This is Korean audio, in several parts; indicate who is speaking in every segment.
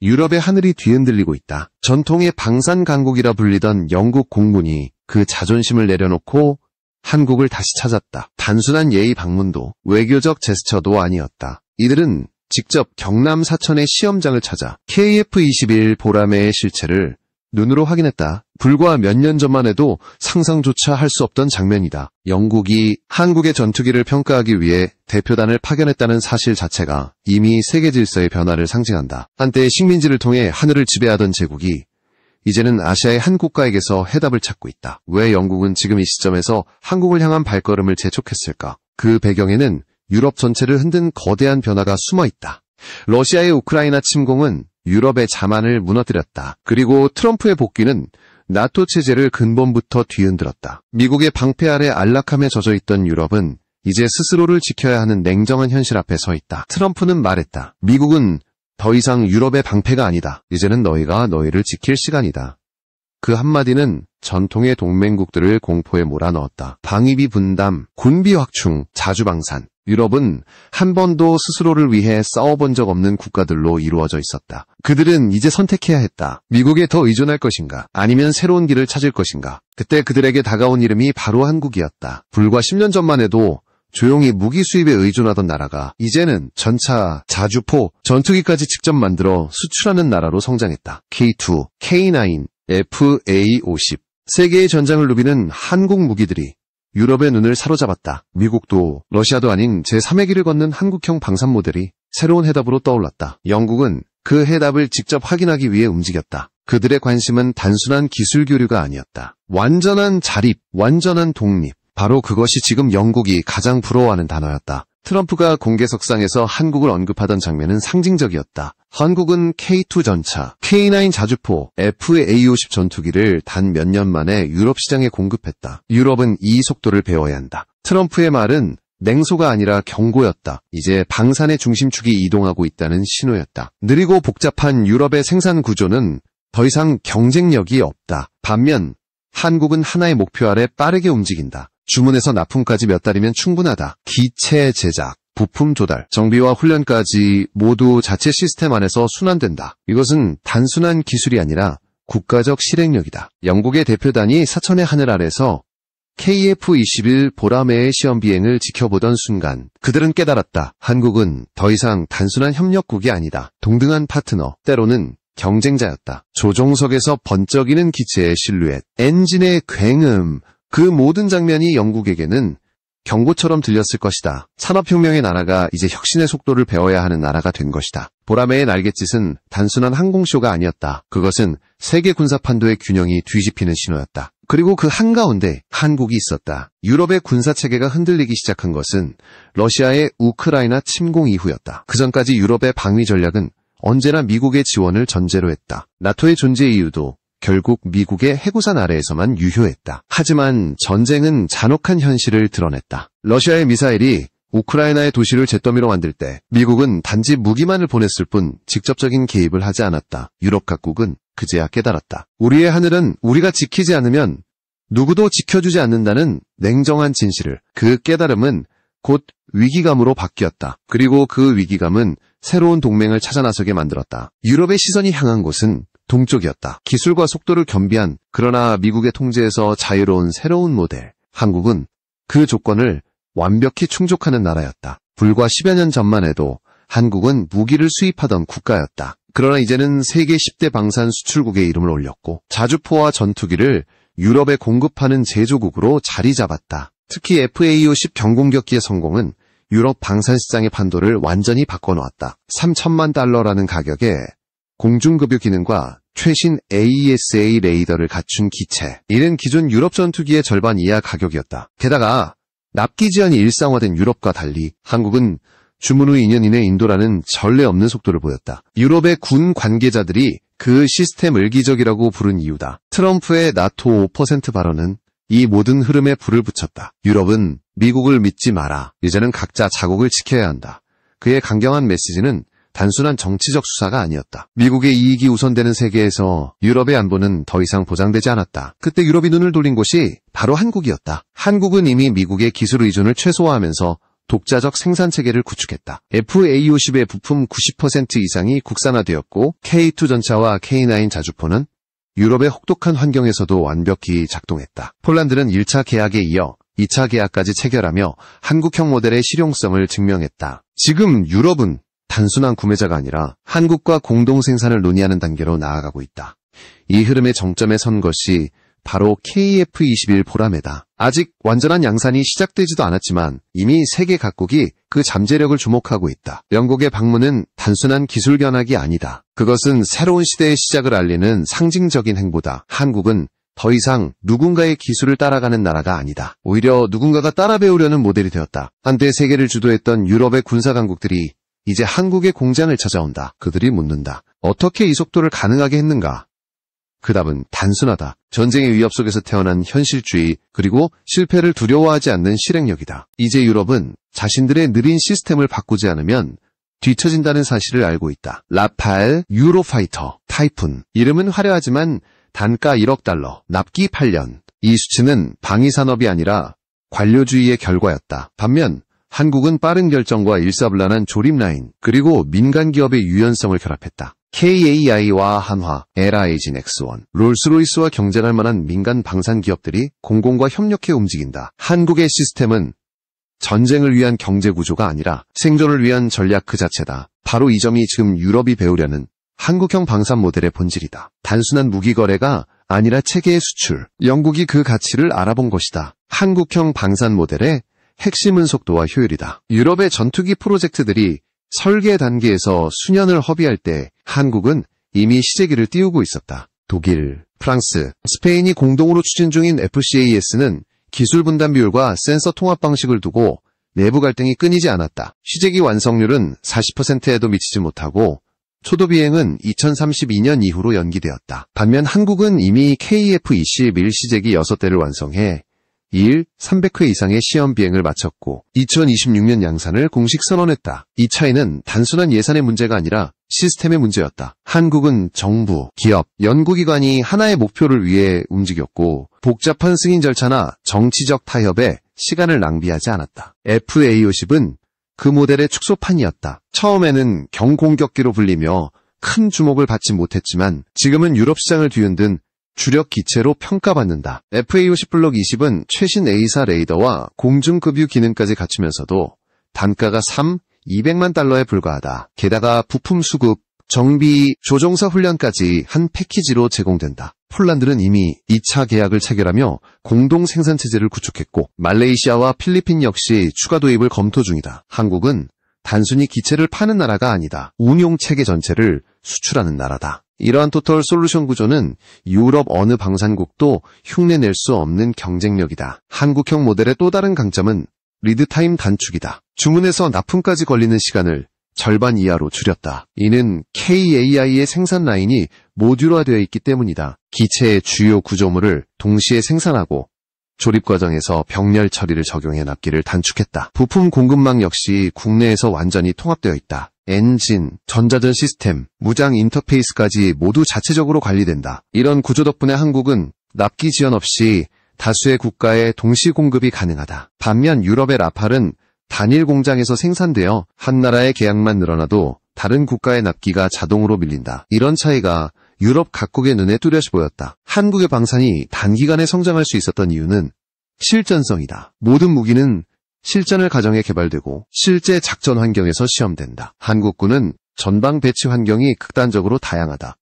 Speaker 1: 유럽의 하늘이 뒤흔들리고 있다. 전통의 방산 강국이라 불리던 영국 공군이 그 자존심을 내려놓고 한국을 다시 찾았다. 단순한 예의 방문도 외교적 제스처도 아니었다. 이들은 직접 경남 사천의 시험장을 찾아 KF-21 보라매의 실체를 눈으로 확인했다. 불과 몇 년 전만 해도 상상조차 할 수 없던 장면이다. 영국이 한국의 전투기를 평가하기 위해 대표단을 파견했다는 사실 자체가 이미 세계 질서의 변화를 상징한다. 한때 식민지를 통해 하늘을 지배하던 제국이 이제는 아시아의 한 국가에게서 해답을 찾고 있다. 왜 영국은 지금 이 시점에서 한국을 향한 발걸음을 재촉했을까? 그 배경에는 유럽 전체를 흔든 거대한 변화가 숨어 있다. 러시아의 우크라이나 침공은 유럽의 자만을 무너뜨렸다. 그리고 트럼프의 복귀는 나토 체제를 근본부터 뒤흔들었다. 미국의 방패 아래 안락함에 젖어있던 유럽은 이제 스스로를 지켜야 하는 냉정한 현실 앞에 서 있다. 트럼프는 말했다. 미국은 더 이상 유럽의 방패가 아니다. 이제는 너희가 너희를 지킬 시간이다. 그 한마디는 전통의 동맹국들을 공포에 몰아넣었다. 방위비 분담, 군비 확충, 자주방산. 유럽은 한 번도 스스로를 위해 싸워본 적 없는 국가들로 이루어져 있었다. 그들은 이제 선택해야 했다. 미국에 더 의존할 것인가? 아니면 새로운 길을 찾을 것인가? 그때 그들에게 다가온 이름이 바로 한국이었다. 불과 10년 전만 해도 조용히 무기 수입에 의존하던 나라가 이제는 전차, 자주포, 전투기까지 직접 만들어 수출하는 나라로 성장했다. K2, K9, FA-50. 세계의 전장을 누비는 한국 무기들이 유럽의 눈을 사로잡았다. 미국도 러시아도 아닌 제3의 길을 걷는 한국형 방산 모델이 새로운 해답으로 떠올랐다. 영국은 그 해답을 직접 확인하기 위해 움직였다. 그들의 관심은 단순한 기술 교류가 아니었다. 완전한 자립, 완전한 독립. 바로 그것이 지금 영국이 가장 부러워하는 단어였다. 트럼프가 공개석상에서 한국을 언급하던 장면은 상징적이었다. 한국은 K2 전차, K9 자주포, FA-50 전투기를 단 몇 년 만에 유럽 시장에 공급했다. 유럽은 이 속도를 배워야 한다. 트럼프의 말은 냉소가 아니라 경고였다. 이제 방산의 중심축이 이동하고 있다는 신호였다. 느리고 복잡한 유럽의 생산 구조는 더 이상 경쟁력이 없다. 반면 한국은 하나의 목표 아래 빠르게 움직인다. 주문에서 납품까지 몇 달이면 충분하다. 기체 제작, 부품 조달, 정비와 훈련까지 모두 자체 시스템 안에서 순환된다. 이것은 단순한 기술이 아니라 국가적 실행력이다. 영국의 대표단이 사천의 하늘 아래서 KF-21 보라매의 시험 비행을 지켜보던 순간 그들은 깨달았다. 한국은 더 이상 단순한 협력국이 아니다. 동등한 파트너, 때로는 경쟁자였다. 조종석에서 번쩍이는 기체의 실루엣, 엔진의 굉음, 그 모든 장면이 영국에게는 경고처럼 들렸을 것이다. 산업혁명의 나라가 이제 혁신의 속도를 배워야 하는 나라가 된 것이다. 보라매의 날갯짓은 단순한 항공쇼가 아니었다. 그것은 세계 군사판도의 균형이 뒤집히는 신호였다. 그리고 그 한가운데 한국이 있었다. 유럽의 군사체계가 흔들리기 시작한 것은 러시아의 우크라이나 침공 이후였다. 그전까지 유럽의 방위 전략은 언제나 미국의 지원을 전제로 했다. 나토의 존재 이유도 결국 미국의 해구산 아래에서만 유효했다. 하지만 전쟁은 잔혹한 현실을 드러냈다. 러시아의 미사일이 우크라이나의 도시를 잿더미로 만들 때 미국은 단지 무기만을 보냈을 뿐 직접적인 개입을 하지 않았다. 유럽 각국은 그제야 깨달았다. 우리의 하늘은 우리가 지키지 않으면 누구도 지켜주지 않는다는 냉정한 진실을. 그 깨달음은 곧 위기감으로 바뀌었다. 그리고 그 위기감은 새로운 동맹을 찾아 나서게 만들었다. 유럽의 시선이 향한 곳은 동쪽이었다. 기술과 속도를 겸비한 그러나 미국의 통제에서 자유로운 새로운 모델. 한국은 그 조건을 완벽히 충족하는 나라였다. 불과 10여 년 전만 해도 한국은 무기를 수입하던 국가였다. 그러나 이제는 세계 10대 방산 수출국의 이름을 올렸고 자주포와 전투기를 유럽에 공급하는 제조국으로 자리 잡았다. 특히 FA-50 경공격기의 성공은 유럽 방산 시장의 판도를 완전히 바꿔놓았다. 3천만 달러라는 가격에 공중급유 기능과 최신 AESA 레이더를 갖춘 기체. 이는 기존 유럽 전투기의 절반 이하 가격이었다. 게다가 납기 지연이 일상화된 유럽과 달리 한국은 주문 후 2년 이내 인도라는 전례 없는 속도를 보였다. 유럽의 군 관계자들이 그 시스템을 기적이라고 부른 이유다. 트럼프의 나토 5% 발언은 이 모든 흐름에 불을 붙였다. 유럽은 미국을 믿지 마라. 이제는 각자 자국을 지켜야 한다. 그의 강경한 메시지는 단순한 정치적 수사가 아니었다. 미국의 이익이 우선되는 세계에서 유럽의 안보는 더 이상 보장되지 않았다. 그때 유럽이 눈을 돌린 곳이 바로 한국이었다. 한국은 이미 미국의 기술 의존을 최소화하면서 독자적 생산체계를 구축했다. FA50의 부품 90% 이상이 국산화되었고 K2 전차와 K9 자주포는 유럽의 혹독한 환경에서도 완벽히 작동했다. 폴란드는 1차 계약에 이어 2차 계약까지 체결하며 한국형 모델의 실용성을 증명했다. 지금 유럽은 단순한 구매자가 아니라 한국과 공동 생산을 논의하는 단계로 나아가고 있다. 이 흐름의 정점에 선 것이 바로 KF-21 보라매다. 아직 완전한 양산이 시작되지도 않았지만 이미 세계 각국이 그 잠재력을 주목하고 있다. 영국의 방문은 단순한 기술 견학이 아니다. 그것은 새로운 시대의 시작을 알리는 상징적인 행보다. 한국은 더 이상 누군가의 기술을 따라가는 나라가 아니다. 오히려 누군가가 따라 배우려는 모델이 되었다. 한때 세계를 주도했던 유럽의 군사 강국들이 이제 한국의 공장을 찾아온다. 그들이 묻는다. 어떻게 이 속도를 가능하게 했는가? 그 답은 단순하다. 전쟁의 위협 속에서 태어난 현실주의, 그리고 실패를 두려워하지 않는 실행력이다. 이제 유럽은 자신들의 느린 시스템을 바꾸지 않으면 뒤처진다는 사실을 알고 있다. 라팔, 유로파이터, 타이푼. 이름은 화려하지만 단가 1억 달러, 납기 8년. 이 수치는 방위산업이 아니라 관료주의의 결과였다. 반면 한국은 빠른 결정과 일사불란한 조립 라인, 그리고 민간 기업의 유연성을 결합했다. KAI와 한화, LIG 넥스원, 롤스로이스와 경쟁할 만한 민간 방산 기업들이 공공과 협력해 움직인다. 한국의 시스템은 전쟁을 위한 경제 구조가 아니라 생존을 위한 전략 그 자체다. 바로 이 점이 지금 유럽이 배우려는 한국형 방산 모델의 본질이다. 단순한 무기 거래가 아니라 체계의 수출. 영국이 그 가치를 알아본 것이다. 한국형 방산 모델의 핵심은 속도와 효율이다. 유럽의 전투기 프로젝트들이 설계 단계에서 수년을 허비할 때 한국은 이미 시제기를 띄우고 있었다. 독일, 프랑스, 스페인이 공동으로 추진 중인 FCAS는 기술 분담 비율과 센서 통합 방식을 두고 내부 갈등이 끊이지 않았다. 시제기 완성률은 40%에도 미치지 못하고 초도 비행은 2032년 이후로 연기되었다. 반면 한국은 이미 KF-21 시제기 6대를 완성해 2일 300회 이상의 시험 비행을 마쳤고 2026년 양산을 공식 선언했다. 이 차이는 단순한 예산의 문제가 아니라 시스템의 문제였다. 한국은 정부, 기업, 연구기관이 하나의 목표를 위해 움직였고 복잡한 승인 절차나 정치적 타협에 시간을 낭비하지 않았다. FA50은 그 모델의 축소판이었다. 처음에는 경공격기로 불리며 큰 주목을 받지 못했지만 지금은 유럽 시장을 뒤흔든 주력 기체로 평가받는다. FA50 블록 20은 최신 A사 레이더와 공중급유 기능까지 갖추면서도 단가가 200만 달러에 불과하다. 게다가 부품 수급, 정비, 조종사 훈련까지 한 패키지로 제공된다. 폴란드는 이미 2차 계약을 체결하며 공동 생산체제를 구축했고 말레이시아와 필리핀 역시 추가 도입을 검토 중이다. 한국은 단순히 기체를 파는 나라가 아니다. 운용체계 전체를 수출하는 나라다. 이러한 토털 솔루션 구조는 유럽 어느 방산국도 흉내낼 수 없는 경쟁력이다. 한국형 모델의 또 다른 강점은 리드타임 단축이다. 주문에서 납품까지 걸리는 시간을 절반 이하로 줄였다. 이는 KAI의 생산 라인이 모듈화되어 있기 때문이다. 기체의 주요 구조물을 동시에 생산하고 조립 과정에서 병렬 처리를 적용해 납기를 단축했다. 부품 공급망 역시 국내에서 완전히 통합되어 있다. 엔진, 전자전 시스템, 무장 인터페이스까지 모두 자체적으로 관리된다. 이런 구조 덕분에 한국은 납기 지연 없이 다수의 국가에 동시 공급이 가능하다. 반면 유럽의 라팔은 단일 공장에서 생산되어 한 나라의 계약만 늘어나도 다른 국가의 납기가 자동으로 밀린다. 이런 차이가 유럽 각국의 눈에 뚜렷이 보였다. 한국의 방산이 단기간에 성장할 수 있었던 이유는 실전성이다. 모든 무기는 실전을 가정해 개발되고 실제 작전 환경에서 시험된다. 한국군은 전방 배치 환경이 극단적으로 다양하다.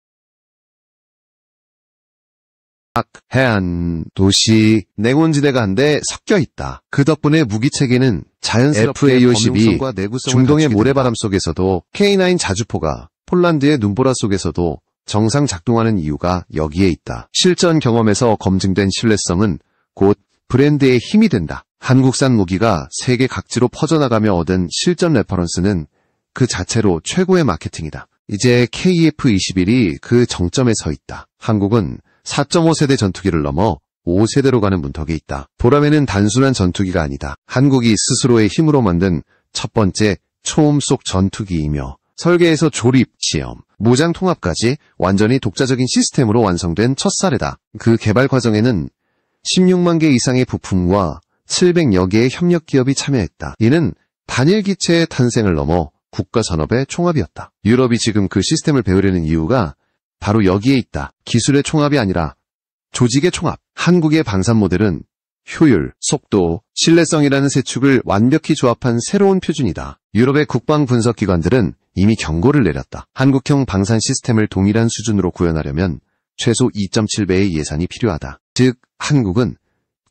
Speaker 1: 해안, 도시, 냉온지대가 한데 섞여 있다. 그 덕분에 무기체계는 자연스럽게 FA50이 중동의 모래바람 속에서도 K9 자주포가 폴란드의 눈보라 속에서도 정상 작동하는 이유가 여기에 있다. 실전 경험에서 검증된 신뢰성은 곧 브랜드의 힘이 된다. 한국산 무기가 세계 각지로 퍼져나가며 얻은 실전 레퍼런스는 그 자체로 최고의 마케팅이다. 이제 KF-21이 그 정점에 서 있다. 한국은 4.5세대 전투기를 넘어 5세대로 가는 문턱에 있다. 보라매는 단순한 전투기가 아니다. 한국이 스스로의 힘으로 만든 첫 번째 초음속 전투기이며 설계에서 조립, 시험, 무장 통합까지 완전히 독자적인 시스템으로 완성된 첫 사례다. 그 개발 과정에는 16만 개 이상의 부품과 700여 개의 협력 기업이 참여했다. 이는 단일 기체의 탄생을 넘어 국가 산업의 총합이었다. 유럽이 지금 그 시스템을 배우려는 이유가 바로 여기에 있다. 기술의 총합이 아니라 조직의 총합. 한국의 방산 모델은 효율, 속도, 신뢰성이라는 세 축을 완벽히 조합한 새로운 표준이다. 유럽의 국방 분석 기관들은 이미 경고를 내렸다. 한국형 방산 시스템을 동일한 수준으로 구현하려면 최소 2.7배의 예산이 필요하다. 즉, 한국은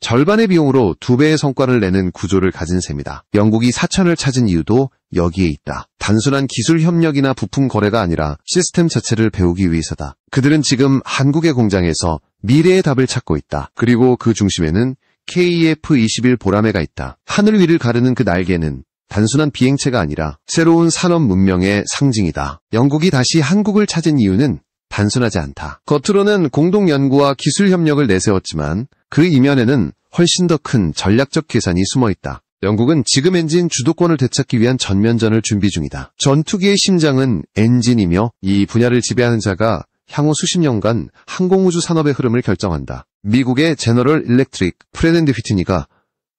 Speaker 1: 절반의 비용으로 2배의 성과를 내는 구조를 가진 셈이다. 영국이 사천을 찾은 이유도 여기에 있다. 단순한 기술 협력이나 부품 거래가 아니라 시스템 자체를 배우기 위해서다. 그들은 지금 한국의 공장에서 미래의 답을 찾고 있다. 그리고 그 중심에는 KF-21 보라매가 있다. 하늘 위를 가르는 그 날개는 단순한 비행체가 아니라 새로운 산업 문명의 상징이다. 영국이 다시 한국을 찾은 이유는 단순하지 않다. 겉으로는 공동 연구와 기술 협력을 내세웠지만 그 이면에는 훨씬 더 큰 전략적 계산이 숨어있다. 영국은 지금 엔진 주도권을 되찾기 위한 전면전을 준비 중이다. 전투기의 심장은 엔진이며 이 분야를 지배하는 자가 향후 수십 년간 항공우주 산업의 흐름을 결정한다. 미국의 제너럴 일렉트릭, 프렛 앤드 휘트니가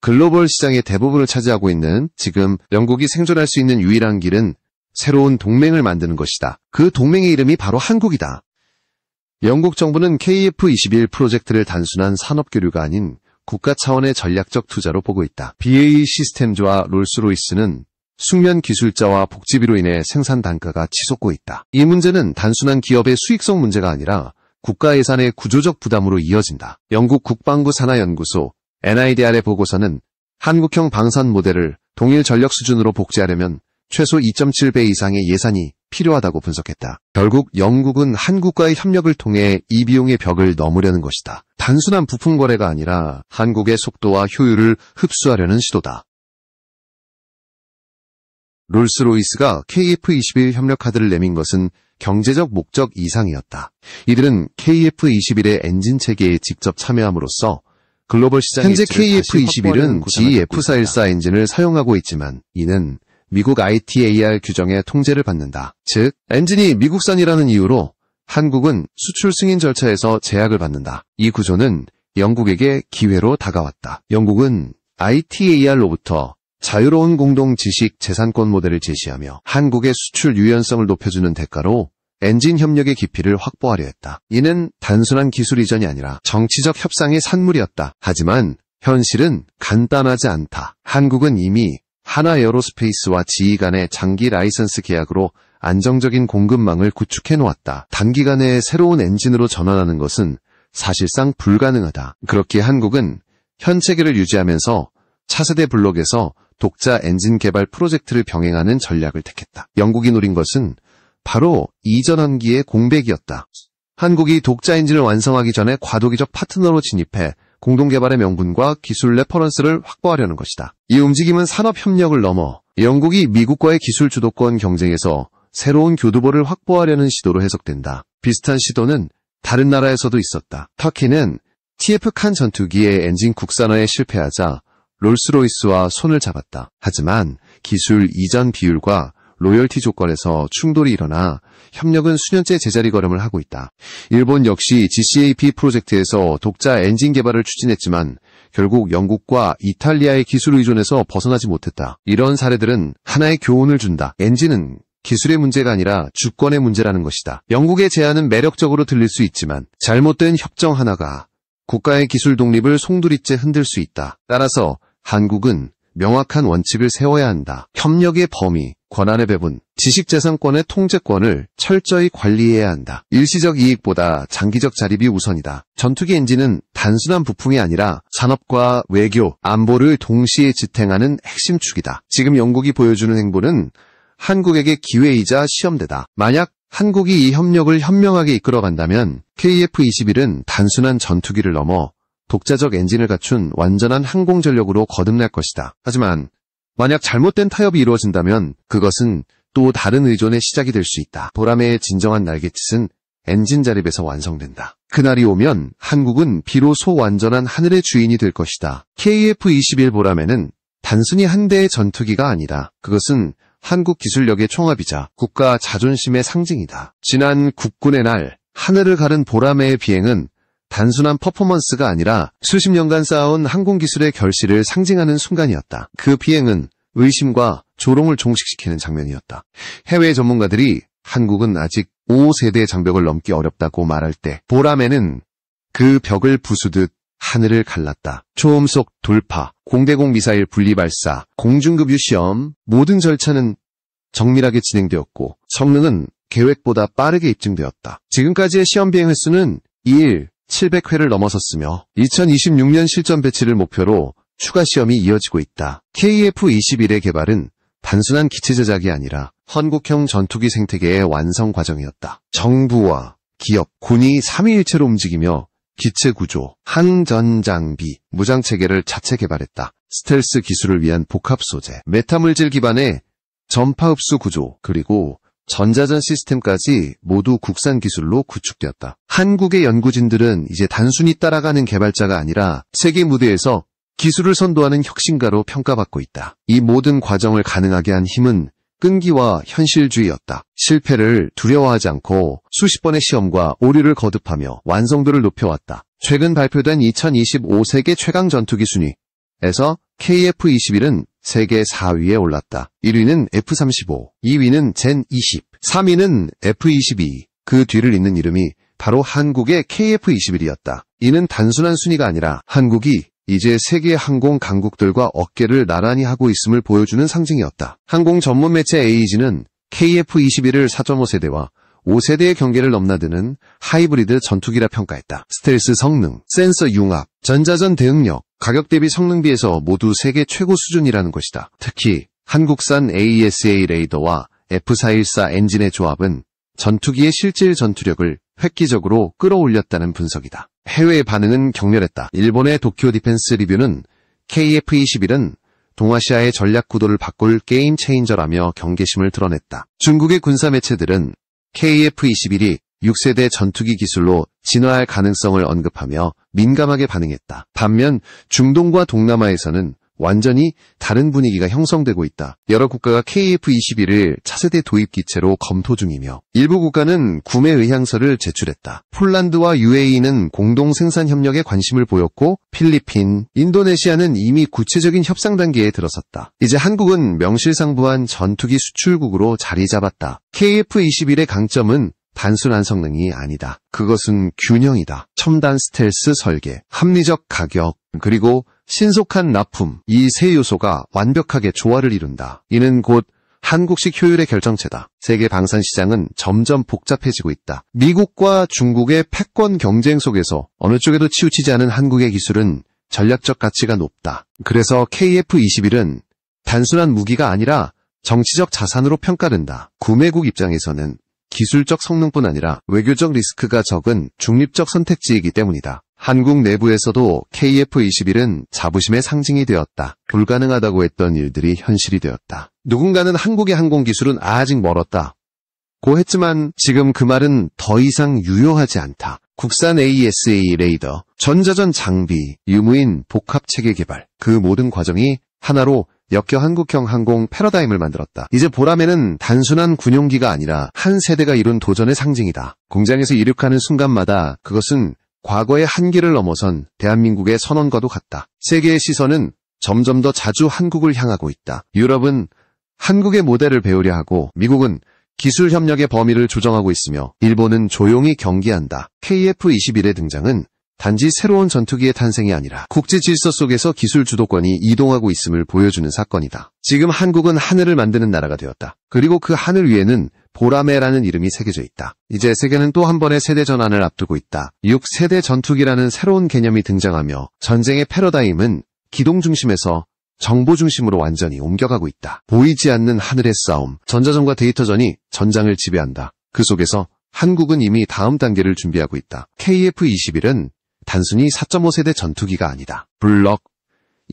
Speaker 1: 글로벌 시장의 대부분을 차지하고 있는 지금 영국이 생존할 수 있는 유일한 길은 새로운 동맹을 만드는 것이다. 그 동맹의 이름이 바로 한국이다. 영국 정부는 KF-21 프로젝트를 단순한 산업교류가 아닌 국가 차원의 전략적 투자로 보고 있다. BAE 시스템즈와 롤스로이스는 숙련 기술자와 복지비로 인해 생산 단가가 치솟고 있다. 이 문제는 단순한 기업의 수익성 문제가 아니라 국가 예산의 구조적 부담으로 이어진다. 영국 국방부 산하연구소 NIDR의 보고서는 한국형 방산 모델을 동일 전력 수준으로 복제하려면 최소 2.7배 이상의 예산이 필요하다고 분석했다. 결국 영국은 한국과의 협력을 통해 이 비용의 벽을 넘으려는 것이다. 단순한 부품 거래가 아니라 한국의 속도와 효율을 흡수하려는 시도다. 롤스로이스가 KF-21 협력 카드를 내민 것은 경제적 목적 이상이었다. 이들은 KF-21의 엔진 체계에 직접 참여함으로써 글로벌 시장에 현재 KF-21은 GF414 엔진을 사용하고 있지만 이는 미국 ITAR 규정의 통제를 받는다. 즉, 엔진이 미국산이라는 이유로 한국은 수출 승인 절차에서 제약을 받는다. 이 구조는 영국에게 기회로 다가왔다. 영국은 ITAR로부터 자유로운 공동 지식 재산권 모델을 제시하며 한국의 수출 유연성을 높여주는 대가로 엔진 협력의 깊이를 확보하려 했다. 이는 단순한 기술 이전이 아니라 정치적 협상의 산물이었다. 하지만 현실은 간단하지 않다. 한국은 이미 하나 에어로스페이스와 GE 간의 장기 라이선스 계약으로 안정적인 공급망을 구축해 놓았다. 단기간에 새로운 엔진으로 전환하는 것은 사실상 불가능하다. 그렇기에 한국은 현 체계를 유지하면서 차세대 블록에서 독자 엔진 개발 프로젝트를 병행하는 전략을 택했다. 영국이 노린 것은 바로 이전 한기의 공백이었다. 한국이 독자 엔진을 완성하기 전에 과도기적 파트너로 진입해 공동개발의 명분과 기술 레퍼런스를 확보하려는 것이다. 이 움직임은 산업협력을 넘어 영국이 미국과의 기술 주도권 경쟁에서 새로운 교두보를 확보하려는 시도로 해석된다. 비슷한 시도는 다른 나라에서도 있었다. 터키는 TF-칸 전투기의 엔진 국산화에 실패하자 롤스로이스와 손을 잡았다. 하지만 기술 이전 비율과 로열티 조건에서 충돌이 일어나 협력은 수년째 제자리 걸음을 하고 있다. 일본 역시 GCAP 프로젝트에서 독자 엔진 개발을 추진했지만 결국 영국과 이탈리아의 기술 의존에서 벗어나지 못했다. 이런 사례들은 하나의 교훈을 준다. 엔진은 기술의 문제가 아니라 주권의 문제라는 것이다. 영국의 제안은 매력적으로 들릴 수 있지만 잘못된 협정 하나가 국가의 기술 독립을 송두리째 흔들 수 있다. 따라서 한국은 명확한 원칙을 세워야 한다. 협력의 범위, 권한의 배분, 지식재산권의 통제권을 철저히 관리해야 한다. 일시적 이익보다 장기적 자립이 우선이다. 전투기 엔진은 단순한 부품이 아니라 산업과 외교, 안보를 동시에 지탱하는 핵심 축이다. 지금 영국이 보여주는 행보는 한국에게 기회이자 시험대다. 만약 한국이 이 협력을 현명하게 이끌어간다면 KF-21은 단순한 전투기를 넘어 독자적 엔진을 갖춘 완전한 항공전력으로 거듭날 것이다. 하지만 만약 잘못된 타협이 이루어진다면 그것은 또 다른 의존의 시작이 될 수 있다. 보라매의 진정한 날갯짓은 엔진 자립에서 완성된다. 그날이 오면 한국은 비로소 완전한 하늘의 주인이 될 것이다. KF-21 보라매는 단순히 한 대의 전투기가 아니다. 그것은 한국 기술력의 총합이자 국가 자존심의 상징이다. 지난 국군의 날 하늘을 가른 보라매의 비행은 단순한 퍼포먼스가 아니라 수십 년간 쌓아온 항공기술의 결실을 상징하는 순간이었다. 그 비행은 의심과 조롱을 종식시키는 장면이었다. 해외 전문가들이 한국은 아직 5세대 장벽을 넘기 어렵다고 말할 때 보라매는 그 벽을 부수듯 하늘을 갈랐다. 초음속 돌파, 공대공 미사일 분리 발사, 공중급유 시험, 모든 절차는 정밀하게 진행되었고 성능은 계획보다 빠르게 입증되었다. 지금까지의 시험 비행 횟수는 2일 700회를 넘어섰으며 2026년 실전 배치를 목표로 추가 시험이 이어지고 있다. KF-21의 개발은 단순한 기체 제작이 아니라 한국형 전투기 생태계의 완성 과정이었다. 정부와 기업, 군이 삼위일체로 움직이며 기체 구조, 항전 장비, 무장 체계를 자체 개발했다. 스텔스 기술을 위한 복합 소재, 메타물질 기반의 전파 흡수 구조, 그리고 전자전 시스템까지 모두 국산 기술로 구축되었다. 한국의 연구진들은 이제 단순히 따라가는 개발자가 아니라 세계 무대에서 기술을 선도하는 혁신가로 평가받고 있다. 이 모든 과정을 가능하게 한 힘은 끈기와 현실주의였다. 실패를 두려워하지 않고 수십 번의 시험과 오류를 거듭하며 완성도를 높여왔다. 최근 발표된 2025 세계 최강 전투기 순위에서 KF-21은 세계 4위에 올랐다. 1위는 F-35, 2위는 젠-20, 3위는 F-22. 그 뒤를 잇는 이름이 바로 한국의 KF-21이었다. 이는 단순한 순위가 아니라 한국이 이제 세계 항공 강국들과 어깨를 나란히 하고 있음을 보여주는 상징이었다. 항공 전문 매체 AEG는 KF-21을 4.5세대와 5세대의 경계를 넘나드는 하이브리드 전투기라 평가했다. 스텔스 성능, 센서 융합, 전자전 대응력, 가격 대비 성능비에서 모두 세계 최고 수준이라는 것이다. 특히 한국산 AESA 레이더와 F414 엔진의 조합은 전투기의 실질 전투력을 획기적으로 끌어올렸다는 분석이다. 해외의 반응은 격렬했다. 일본의 도쿄 디펜스 리뷰는 KF-21은 동아시아의 전략 구도를 바꿀 게임 체인저라며 경계심을 드러냈다. 중국의 군사 매체들은 KF-21이 6세대 전투기 기술로 진화할 가능성을 언급하며 민감하게 반응했다. 반면 중동과 동남아에서는 완전히 다른 분위기가 형성되고 있다. 여러 국가가 KF-21을 차세대 도입 기체로 검토 중이며 일부 국가는 구매 의향서를 제출했다. 폴란드와 UAE는 공동 생산 협력에 관심을 보였고 필리핀, 인도네시아는 이미 구체적인 협상 단계에 들어섰다. 이제 한국은 명실상부한 전투기 수출국으로 자리 잡았다. KF-21의 강점은 단순한 성능이 아니다. 그것은 균형이다. 첨단 스텔스 설계, 합리적 가격, 그리고 신속한 납품, 이 세 요소가 완벽하게 조화를 이룬다. 이는 곧 한국식 효율의 결정체다. 세계 방산 시장은 점점 복잡해지고 있다. 미국과 중국의 패권 경쟁 속에서 어느 쪽에도 치우치지 않은 한국의 기술은 전략적 가치가 높다. 그래서 KF-21은 단순한 무기가 아니라 정치적 자산으로 평가된다. 구매국 입장에서는 기술적 성능뿐 아니라 외교적 리스크가 적은 중립적 선택지이기 때문이다. 한국 내부에서도 KF-21은 자부심의 상징이 되었다. 불가능하다고 했던 일들이 현실이 되었다. 누군가는 한국의 항공기술은 아직 멀었다. 고 했지만 지금 그 말은 더 이상 유효하지 않다. 국산 AESA 레이더, 전자전 장비, 유무인 복합체계 개발, 그 모든 과정이 하나로 엮여 한국형 항공 패러다임을 만들었다. 이제 보라매는 단순한 군용기가 아니라 한 세대가 이룬 도전의 상징이다. 공장에서 이륙하는 순간마다 그것은 과거의 한계를 넘어선 대한민국의 선언과도 같다. 세계의 시선은 점점 더 자주 한국을 향하고 있다. 유럽은 한국의 모델을 배우려 하고 미국은 기술 협력의 범위를 조정하고 있으며 일본은 조용히 경계한다. KF-21의 등장은 단지 새로운 전투기의 탄생이 아니라 국제 질서 속에서 기술 주도권이 이동하고 있음을 보여주는 사건이다. 지금 한국은 하늘을 만드는 나라가 되었다. 그리고 그 하늘 위에는 보라매라는 이름이 새겨져 있다. 이제 세계는 또 한 번의 세대 전환을 앞두고 있다. 6세대 전투기라는 새로운 개념이 등장하며 전쟁의 패러다임은 기동 중심에서 정보 중심으로 완전히 옮겨가고 있다. 보이지 않는 하늘의 싸움, 전자전과 데이터전이 전장을 지배한다. 그 속에서 한국은 이미 다음 단계를 준비하고 있다. KF-21은 단순히 4.5세대 전투기가 아니다.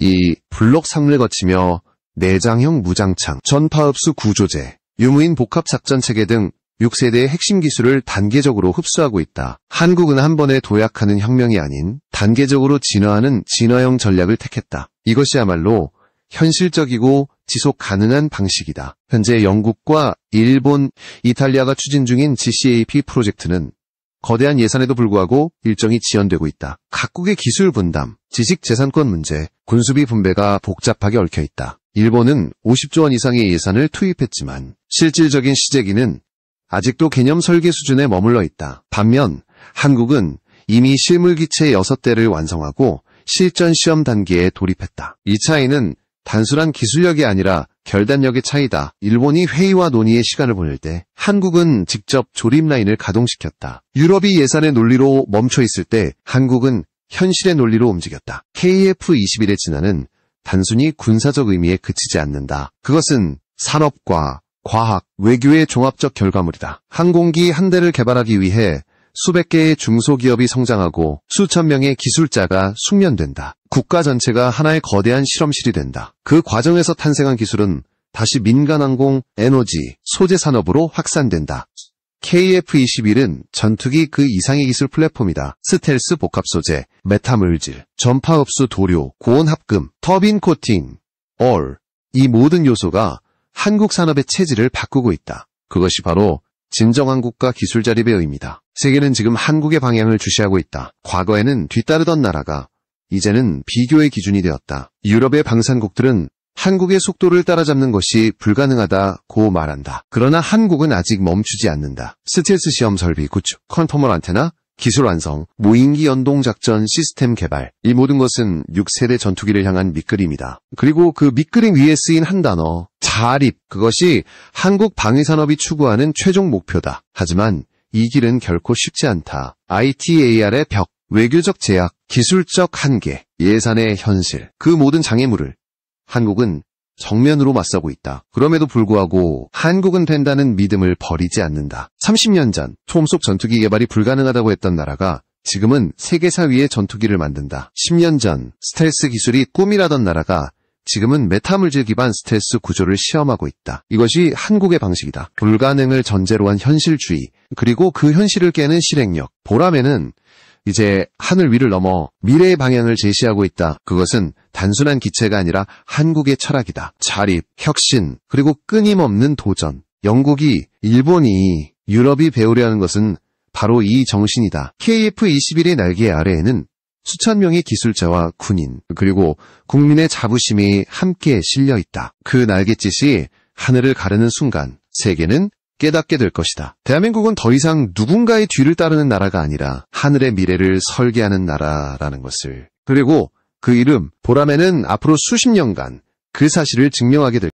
Speaker 1: 이 블록 상을 거치며 내장형 무장창, 전파흡수 구조제, 유무인 복합작전체계 등 6세대의 핵심 기술을 단계적으로 흡수하고 있다. 한국은 한 번에 도약하는 혁명이 아닌 단계적으로 진화하는 진화형 전략을 택했다. 이것이야말로 현실적이고 지속 가능한 방식이다. 현재 영국과 일본, 이탈리아가 추진 중인 GCAP 프로젝트는 거대한 예산에도 불구하고 일정이 지연되고 있다. 각국의 기술 분담, 지식 재산권 문제, 군수비 분배가 복잡하게 얽혀 있다. 일본은 50조 원 이상의 예산을 투입했지만 실질적인 시제기는 아직도 개념 설계 수준에 머물러 있다. 반면 한국은 이미 실물기체 6대를 완성하고 실전 시험 단계에 돌입했다. 이 차이는 단순한 기술력이 아니라 결단력의 차이다. 일본이 회의와 논의의 시간을 보낼 때 한국은 직접 조립 라인을 가동시켰다. 유럽이 예산의 논리로 멈춰 있을 때 한국은 현실의 논리로 움직였다. KF-21의 진화는 단순히 군사적 의미에 그치지 않는다. 그것은 산업과 과학, 외교의 종합적 결과물이다. 항공기 한 대를 개발하기 위해 수백 개의 중소기업이 성장하고 수천 명의 기술자가 숙련된다. 국가 전체가 하나의 거대한 실험실이 된다. 그 과정에서 탄생한 기술은 다시 민간항공, 에너지, 소재 산업으로 확산된다. KF-21은 전투기 그 이상의 기술 플랫폼이다. 스텔스 복합 소재, 메타물질, 전파 흡수 도료, 고온 합금, 터빈 코팅, 이 모든 요소가 한국 산업의 체질을 바꾸고 있다. 그것이 바로 진정한 국가 기술 자립의 의미다. 세계는 지금 한국의 방향을 주시하고 있다. 과거에는 뒤따르던 나라가 이제는 비교의 기준이 되었다. 유럽의 방산국들은 한국의 속도를 따라잡는 것이 불가능하다고 말한다. 그러나 한국은 아직 멈추지 않는다. 스텔스 시험 설비 구축, 컨포멀 안테나, 기술 완성, 무인기 연동 작전 시스템 개발, 이 모든 것은 6세대 전투기를 향한 밑그림이다. 그리고 그 밑그림 위에 쓰인 한 단어, 자립, 그것이 한국 방위산업이 추구하는 최종 목표다. 하지만 이 길은 결코 쉽지 않다. ITAR의 벽, 외교적 제약, 기술적 한계, 예산의 현실, 그 모든 장애물을 한국은 정면으로 맞서고 있다. 그럼에도 불구하고 한국은 된다는 믿음을 버리지 않는다. 30년 전 톰속 전투기 개발이 불가능하다고 했던 나라가 지금은 세계사 위에 전투기를 만든다. 10년 전 스텔스 기술이 꿈이라던 나라가 지금은 메타물질 기반 스텔스 구조를 시험하고 있다. 이것이 한국의 방식이다. 불가능을 전제로 한 현실주의, 그리고 그 현실을 깨는 실행력. 보라매는 이제 하늘 위를 넘어 미래의 방향을 제시하고 있다. 그것은 단순한 기체가 아니라 한국의 철학이다. 자립, 혁신, 그리고 끊임없는 도전. 영국이, 일본이, 유럽이 배우려는 것은 바로 이 정신이다. KF-21의 날개 아래에는 수천 명의 기술자와 군인, 그리고 국민의 자부심이 함께 실려 있다. 그 날갯짓이 하늘을 가르는 순간 세계는 깨닫게 될 것이다. 대한민국은 더 이상 누군가의 뒤를 따르는 나라가 아니라 하늘의 미래를 설계하는 나라라는 것을. 그리고 그 이름, 보라매는 앞으로 수십 년간 그 사실을 증명하게 될